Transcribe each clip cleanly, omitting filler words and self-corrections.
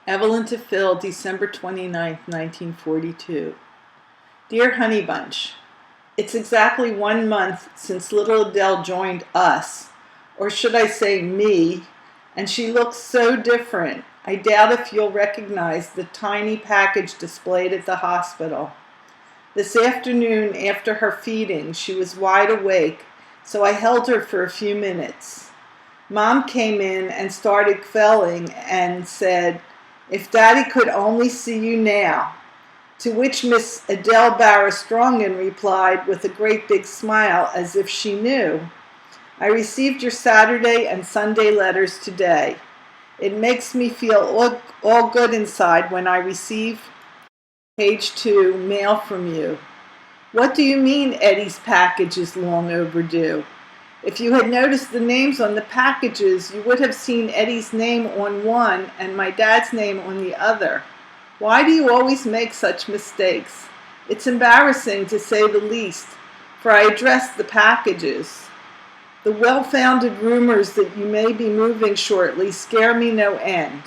Evelyn to Phil, December 29th, 1942. Dear Honey Bunch, it's exactly 1 month since little Adele joined us, or should I say me, and she looks so different. I doubt if you'll recognize the tiny package displayed at the hospital. This afternoon, after her feeding, she was wide awake, so I held her for a few minutes. Mom came in and started quelling and said, "If Daddy could only see you now." To which Miss Adele Barra-Strongen replied with a great big smile as if she knew. "I received your Saturday and Sunday letters today. It makes me feel all good inside when I receive page 2 mail from you. What do you mean Eddie's package is long overdue? If you had noticed the names on the packages, you would have seen Eddie's name on one and my dad's name on the other. Why do you always make such mistakes? It's embarrassing to say the least, for I addressed the packages. The well-founded rumors that you may be moving shortly scare me no end.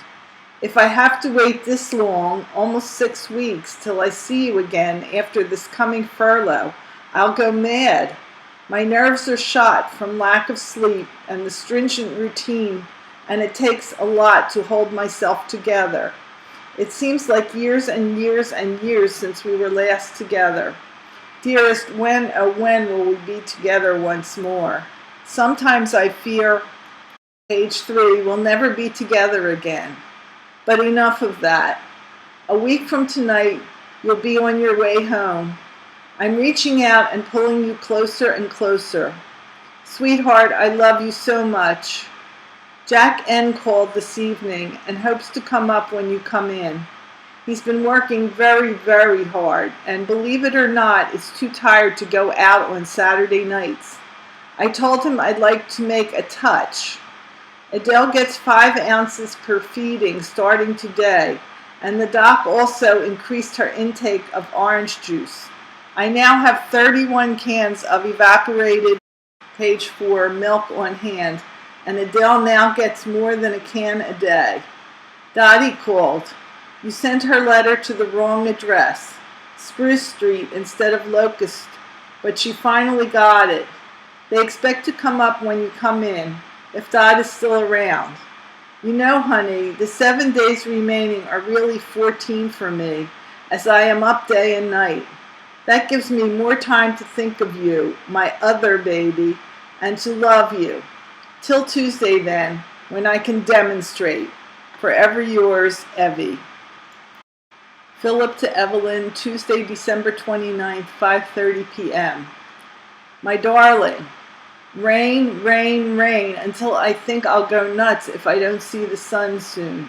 If I have to wait this long, almost 6 weeks, till I see you again after this coming furlough, I'll go mad. My nerves are shot from lack of sleep and the stringent routine, and it takes a lot to hold myself together. It seems like years and years and years since we were last together. Dearest, when, oh when will we be together once more? Sometimes I fear, page 3, we'll never be together again. But enough of that. A week from tonight, you'll be on your way home. I'm reaching out and pulling you closer and closer. Sweetheart, I love you so much. Jack N. called this evening and hopes to come up when you come in. He's been working very, very hard, and believe it or not, is too tired to go out on Saturday nights. I told him I'd like to make a touch. Adele gets 5 ounces per feeding starting today, and the doc also increased her intake of orange juice. I now have 31 cans of evaporated, page 4, milk on hand, and Adele now gets more than a can a day. Dottie called. You sent her letter to the wrong address, Spruce Street instead of Locust, but she finally got it. They expect to come up when you come in, if Dot is still around. You know, honey, the 7 days remaining are really 14 for me, as I am up day and night. That gives me more time to think of you, my other baby, and to love you. Till Tuesday then, when I can demonstrate. Forever yours, Evie. Philip to Evelyn, Tuesday, December 29th, 5:30 p.m. My darling, rain, rain, rain, until I think I'll go nuts if I don't see the sun soon.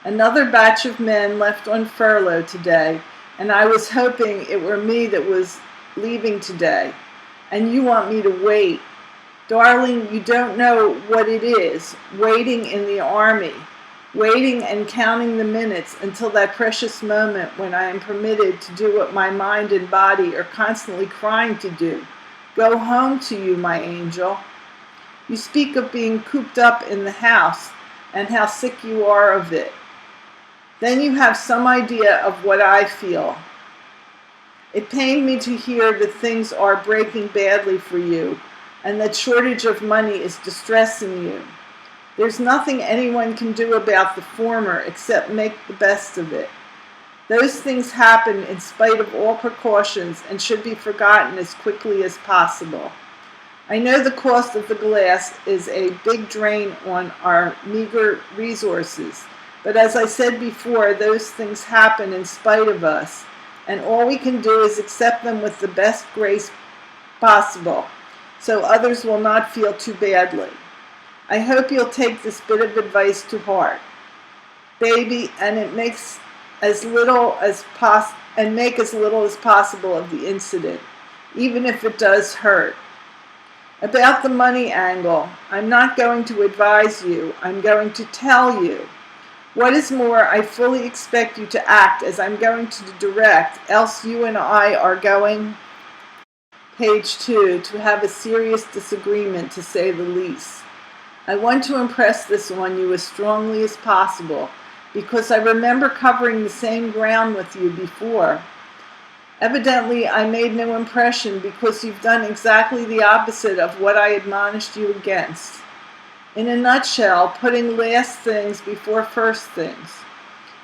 Another batch of men left on furlough today, and I was hoping it were me that was leaving today. And you want me to wait. Darling, you don't know what it is, waiting in the army, waiting and counting the minutes until that precious moment when I am permitted to do what my mind and body are constantly crying to do. Go home to you, my angel. You speak of being cooped up in the house and how sick you are of it. Then you have some idea of what I feel. It pained me to hear that things are breaking badly for you and that shortage of money is distressing you. There's nothing anyone can do about the former except make the best of it. Those things happen in spite of all precautions and should be forgotten as quickly as possible. I know the cost of the glass is a big drain on our meager resources, but as I said before, those things happen in spite of us, and all we can do is accept them with the best grace possible, so others will not feel too badly. I hope you'll take this bit of advice to heart, baby, and make as little as possible of the incident, even if it does hurt. About the money angle, I'm not going to advise you, I'm going to tell you. What is more, I fully expect you to act as I'm going to direct, else you and I are going, page 2, to have a serious disagreement, to say the least. I want to impress this on you as strongly as possible, because I remember covering the same ground with you before. Evidently, I made no impression because you've done exactly the opposite of what I admonished you against. In a nutshell, putting last things before first things.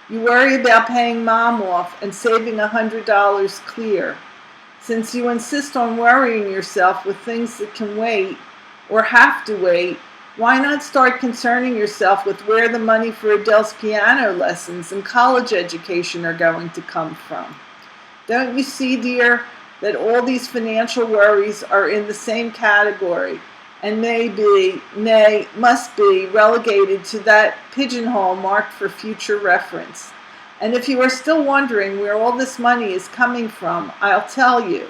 You worry about paying Mom off and saving $100 clear. Since you insist on worrying yourself with things that can wait or have to wait, why not start concerning yourself with where the money for Adele's piano lessons and college education are going to come from? Don't you see, dear, that all these financial worries are in the same category and nay, must be relegated to that pigeonhole marked for future reference? And if you are still wondering where all this money is coming from, I'll tell you,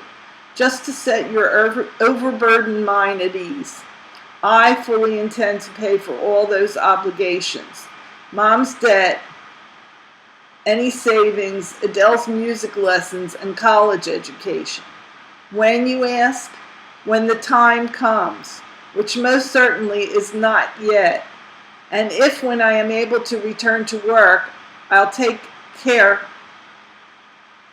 just to set your overburdened mind at ease. I fully intend to pay for all those obligations. Mom's debt, any savings, Adele's music lessons, and college education. When, you ask? When the time comes, which most certainly is not yet. And if when I am able to return to work,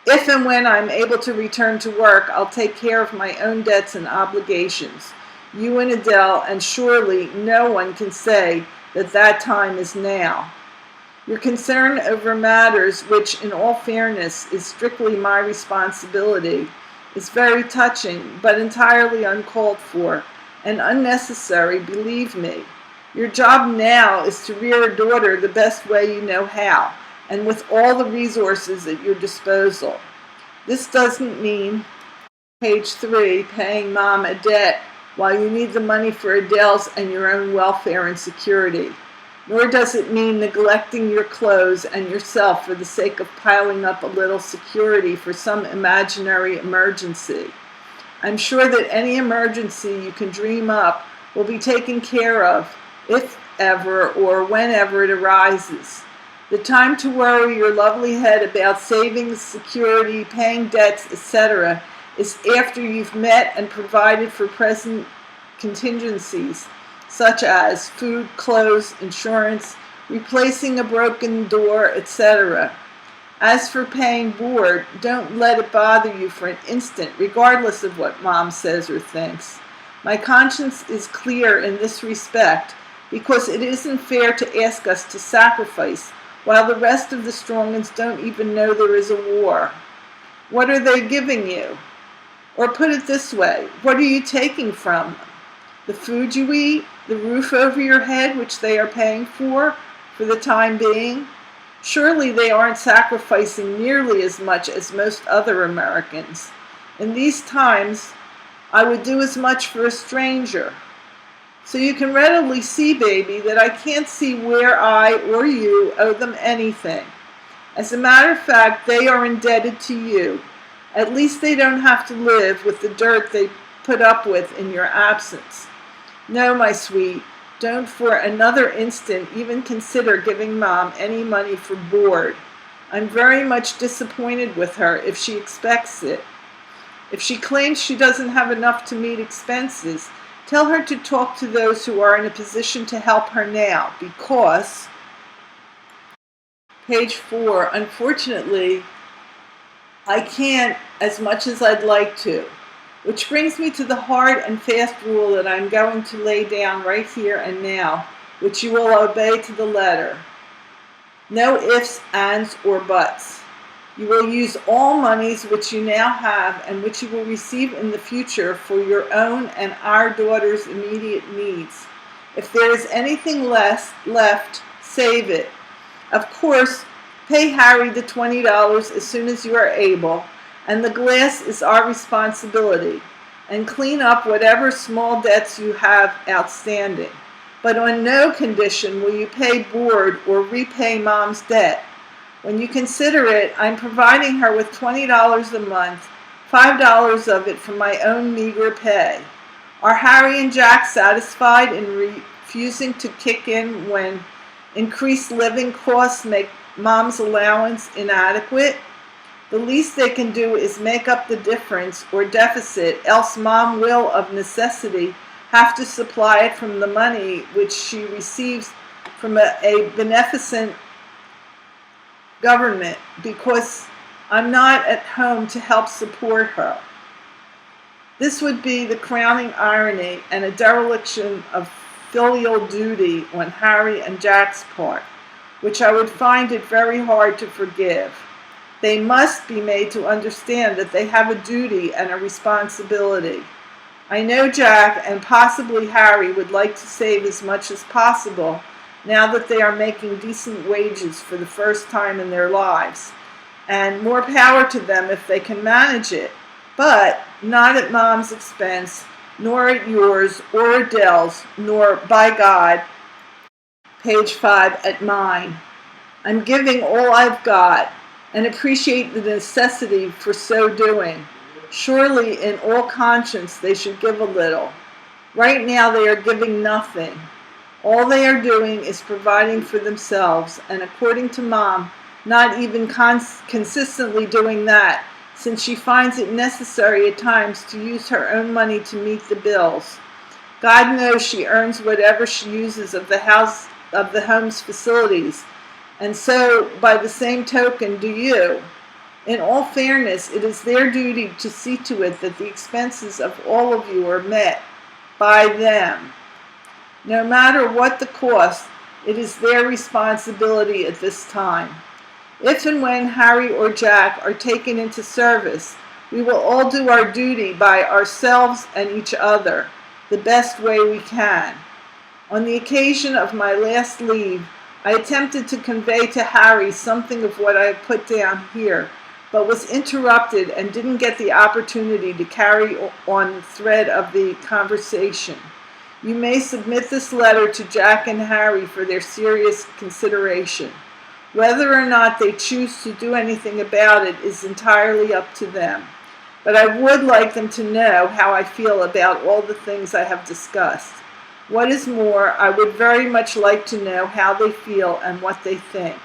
If and when I'm able to return to work, I'll take care of my own debts and obligations. You and Adele, and surely no one can say that that time is now. Your concern over matters which, in all fairness, is strictly my responsibility, is very touching, but entirely uncalled for, and unnecessary, believe me. Your job now is to rear a daughter the best way you know how, and with all the resources at your disposal. This doesn't mean, page 3, paying Mom a debt while you need the money for Adele's and your own welfare and security. Nor does it mean neglecting your clothes and yourself for the sake of piling up a little security for some imaginary emergency. I'm sure that any emergency you can dream up will be taken care of, if ever or whenever it arises. The time to worry your lovely head about savings, security, paying debts, etc. is after you've met and provided for present contingencies, such as food, clothes, insurance, replacing a broken door, etc. As for paying board, don't let it bother you for an instant, regardless of what Mom says or thinks. My conscience is clear in this respect, because it isn't fair to ask us to sacrifice while the rest of the strong ones don't even know there is a war. What are they giving you? Or put it this way, what are you taking from them? The food you eat, the roof over your head, which they are paying for the time being? Surely they aren't sacrificing nearly as much as most other Americans. In these times, I would do as much for a stranger. So you can readily see, baby, that I can't see where I or you owe them anything. As a matter of fact, they are indebted to you. At least they don't have to live with the dirt they put up with in your absence. No, my sweet, don't for another instant even consider giving Mom any money for board. I'm very much disappointed with her if she expects it. If she claims she doesn't have enough to meet expenses, tell her to talk to those who are in a position to help her now, because, page 4, unfortunately, I can't as much as I'd like to. Which brings me to the hard and fast rule that I'm going to lay down right here and now, which you will obey to the letter. No ifs, ands, or buts. You will use all monies which you now have and which you will receive in the future for your own and our daughter's immediate needs. If there is anything left, save it. Of course, pay Harry the $20 as soon as you are able, and the glass is our responsibility, and clean up whatever small debts you have outstanding. But on no condition will you pay board or repay Mom's debt. When you consider it, I'm providing her with $20 a month, $5 of it from my own meager pay. Are Harry and Jack satisfied in refusing to kick in when increased living costs make Mom's allowance inadequate? The least they can do is make up the difference or deficit, else Mom will, of necessity, have to supply it from the money which she receives from a beneficent government because I'm not at home to help support her. This would be the crowning irony and a dereliction of filial duty on Harry and Jack's part, which I would find it very hard to forgive. They must be made to understand that they have a duty and a responsibility. I know Jack and possibly Harry would like to save as much as possible now that they are making decent wages for the first time in their lives. And more power to them if they can manage it, but not at Mom's expense, nor at yours or Adele's, nor, by God, page 5, at mine. I'm giving all I've got and appreciate the necessity for so doing. Surely, in all conscience, they should give a little. Right now, they are giving nothing. All they are doing is providing for themselves, and according to Mom, not even consistently doing that, since she finds it necessary at times to use her own money to meet the bills. God knows she earns whatever she uses of the home's facilities, and so, by the same token, do you. In all fairness, it is their duty to see to it that the expenses of all of you are met by them. No matter what the cost, it is their responsibility at this time. If and when Harry or Jack are taken into service, we will all do our duty by ourselves and each other, the best way we can. On the occasion of my last leave, I attempted to convey to Harry something of what I have put down here, but was interrupted and didn't get the opportunity to carry on the thread of the conversation. You may submit this letter to Jack and Harry for their serious consideration. Whether or not they choose to do anything about it is entirely up to them. But I would like them to know how I feel about all the things I have discussed. What is more, I would very much like to know how they feel and what they think.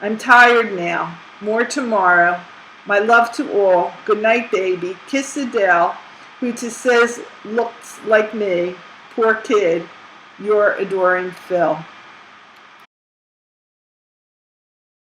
I'm tired now. More tomorrow. My love to all. Good night, baby. Kiss Adele, who to says looks like me. Poor kid. Your adoring Phil.